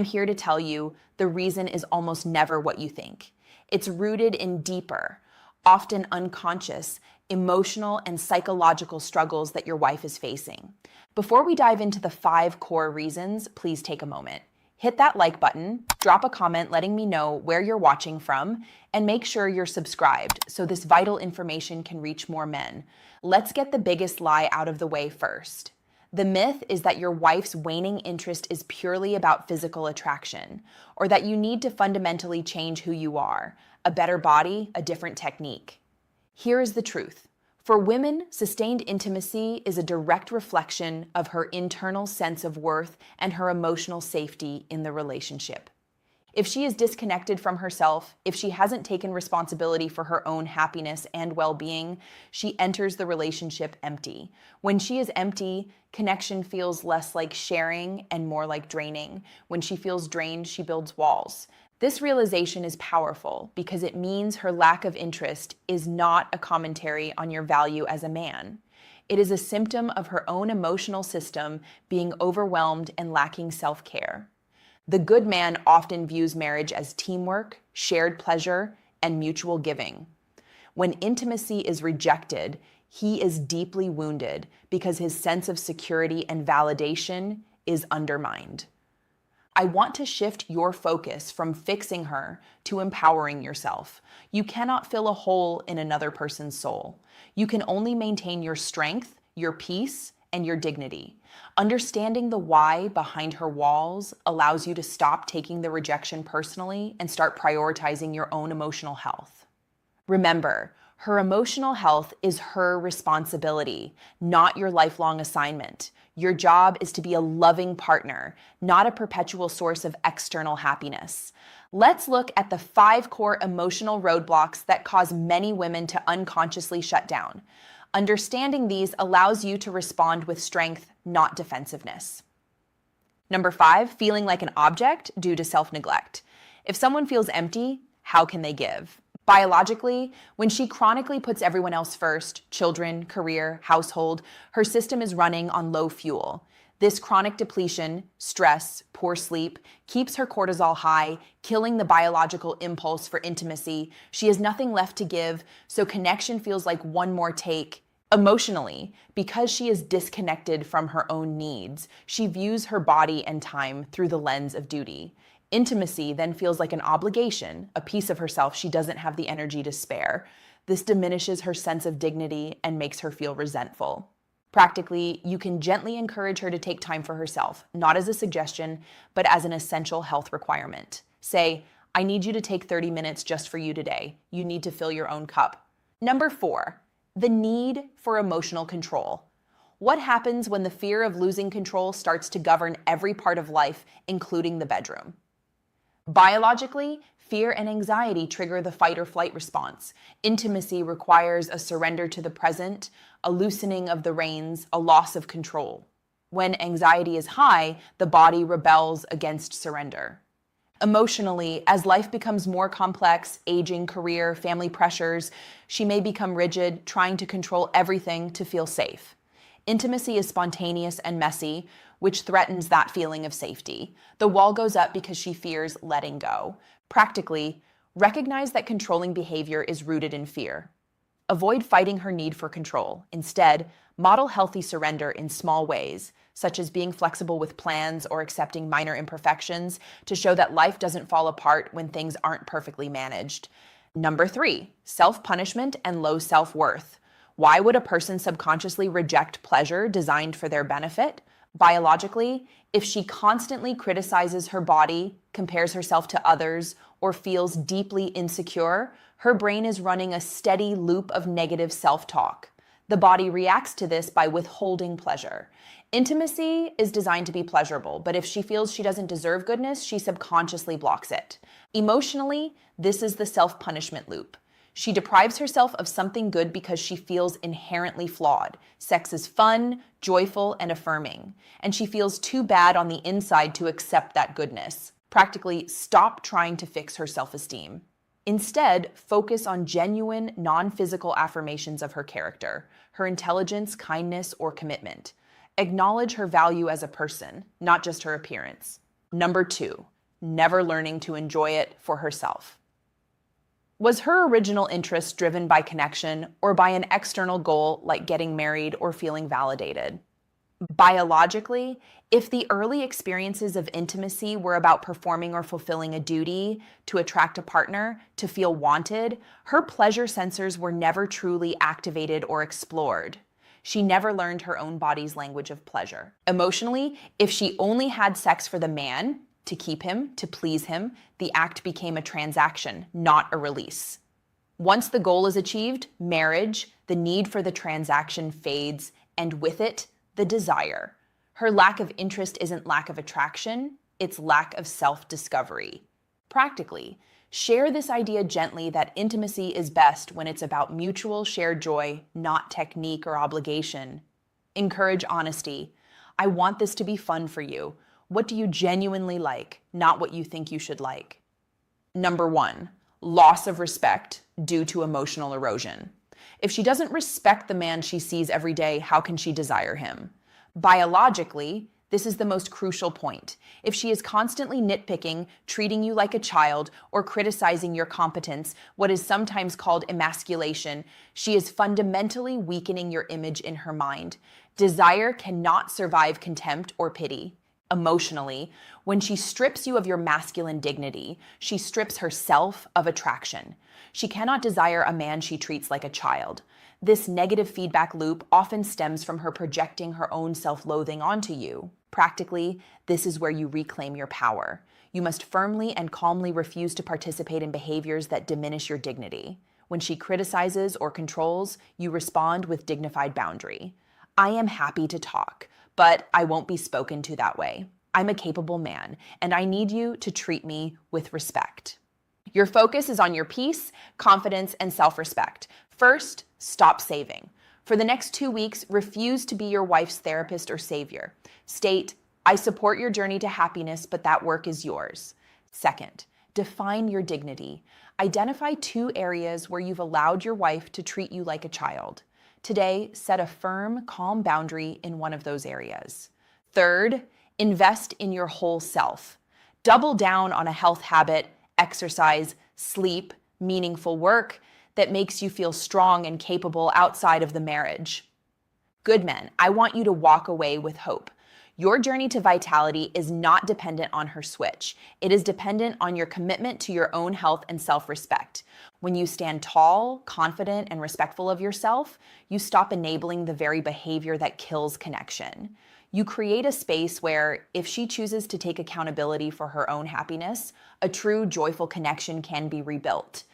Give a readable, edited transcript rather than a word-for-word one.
I'm here to tell you the reason is almost never what you think. It's rooted in deeper, often unconscious, emotional and psychological struggles that your wife is facing. Before we dive into the 5 core reasons, please take a moment. Hit that like button, drop a comment letting me know where you're watching from, and make sure you're subscribed so this vital information can reach more men. Let's get the biggest lie out of the way first. The myth is that your wife's waning interest is purely about physical attraction, or that you need to fundamentally change who you are, a better body, a different technique. Here is the truth. For women, sustained intimacy is a direct reflection of her internal sense of worth and her emotional safety in the relationship. If she is disconnected from herself, if she hasn't taken responsibility for her own happiness and well-being, she enters the relationship empty. When she is empty, connection feels less like sharing and more like draining. When she feels drained, she builds walls. This realization is powerful because it means her lack of interest is not a commentary on your value as a man. It is a symptom of her own emotional system being overwhelmed and lacking self-care. The good man often views marriage as teamwork, shared pleasure, and mutual giving. When intimacy is rejected, he is deeply wounded because his sense of security and validation is undermined. I want to shift your focus from fixing her to empowering yourself. You cannot fill a hole in another person's soul. You can only maintain your strength, your peace, and your dignity. Understanding the why behind her walls allows you to stop taking the rejection personally and start prioritizing your own emotional health. Remember, her emotional health is her responsibility, not your lifelong assignment. Your job is to be a loving partner, not a perpetual source of external happiness. Let's look at the 5 core emotional roadblocks that cause many women to unconsciously shut down. Understanding these allows you to respond with strength, not defensiveness. Number 5, feeling like an object due to self-neglect. If someone feels empty, how can they give? Biologically, when she chronically puts everyone else first, children, career, household, her system is running on low fuel. This chronic depletion, stress, poor sleep, keeps her cortisol high, killing the biological impulse for intimacy. She has nothing left to give, so connection feels like one more take. Emotionally, because she is disconnected from her own needs, she views her body and time through the lens of duty. Intimacy then feels like an obligation, a piece of herself she doesn't have the energy to spare. This diminishes her sense of dignity and makes her feel resentful. Practically, you can gently encourage her to take time for herself, not as a suggestion, but as an essential health requirement. Say, I need you to take 30 minutes just for you today. You need to fill your own cup. Number 4, the need for emotional control. What happens when the fear of losing control starts to govern every part of life, including the bedroom? Biologically, fear and anxiety trigger the fight or flight response. Intimacy requires a surrender to the present, a loosening of the reins, a loss of control. When anxiety is high, the body rebels against surrender. Emotionally, as life becomes more complex, aging, career, family pressures, she may become rigid, trying to control everything to feel safe. Intimacy is spontaneous and messy, which threatens that feeling of safety. The wall goes up because she fears letting go. Practically, recognize that controlling behavior is rooted in fear. Avoid fighting her need for control. Instead, model healthy surrender in small ways, such as being flexible with plans or accepting minor imperfections to show that life doesn't fall apart when things aren't perfectly managed. Number 3, self-punishment and low self-worth. Why would a person subconsciously reject pleasure designed for their benefit? Biologically, if she constantly criticizes her body, compares herself to others, or feels deeply insecure, her brain is running a steady loop of negative self-talk. The body reacts to this by withholding pleasure. Intimacy is designed to be pleasurable, but if she feels she doesn't deserve goodness, she subconsciously blocks it. Emotionally, this is the self-punishment loop. She deprives herself of something good because she feels inherently flawed. Sex is fun, joyful, and affirming, and she feels too bad on the inside to accept that goodness. Practically, stop trying to fix her self-esteem. Instead, focus on genuine, non-physical affirmations of her character, her intelligence, kindness, or commitment. Acknowledge her value as a person, not just her appearance. Number 2, never learning to enjoy it for herself. Was her original interest driven by connection or by an external goal like getting married or feeling validated? Biologically, if the early experiences of intimacy were about performing or fulfilling a duty, to attract a partner, to feel wanted, her pleasure sensors were never truly activated or explored. She never learned her own body's language of pleasure. Emotionally, if she only had sex for the man, to keep him, to please him, the act became a transaction, not a release. Once the goal is achieved, marriage, the need for the transaction fades, and with it, the desire. Her lack of interest isn't lack of attraction, it's lack of self-discovery. Practically, share this idea gently that intimacy is best when it's about mutual shared joy, not technique or obligation. Encourage honesty. I want this to be fun for you. What do you genuinely like, not what you think you should like? Number 1, loss of respect due to emotional erosion. If she doesn't respect the man she sees every day, how can she desire him? Biologically, this is the most crucial point. If she is constantly nitpicking, treating you like a child, or criticizing your competence, what is sometimes called emasculation, she is fundamentally weakening your image in her mind. Desire cannot survive contempt or pity. Emotionally, when she strips you of your masculine dignity, she strips herself of attraction. She cannot desire a man she treats like a child. This negative feedback loop often stems from her projecting her own self-loathing onto you. Practically, this is where you reclaim your power. You must firmly and calmly refuse to participate in behaviors that diminish your dignity. When she criticizes or controls, you respond with dignified boundary. I am happy to talk, but I won't be spoken to that way. I'm a capable man, and I need you to treat me with respect. Your focus is on your peace, confidence, and self-respect. First, stop saving. For the next 2 weeks, refuse to be your wife's therapist or savior. State, I support your journey to happiness, but that work is yours. Second, define your dignity. Identify 2 areas where you've allowed your wife to treat you like a child. Today, set a firm, calm boundary in one of those areas. Third, invest in your whole self. Double down on a health habit, exercise, sleep, meaningful work that makes you feel strong and capable outside of the marriage. Good men, I want you to walk away with hope. Your journey to vitality is not dependent on her switch. It is dependent on your commitment to your own health and self-respect. When you stand tall, confident, and respectful of yourself, you stop enabling the very behavior that kills connection. You create a space where, if she chooses to take accountability for her own happiness, a true, joyful connection can be rebuilt.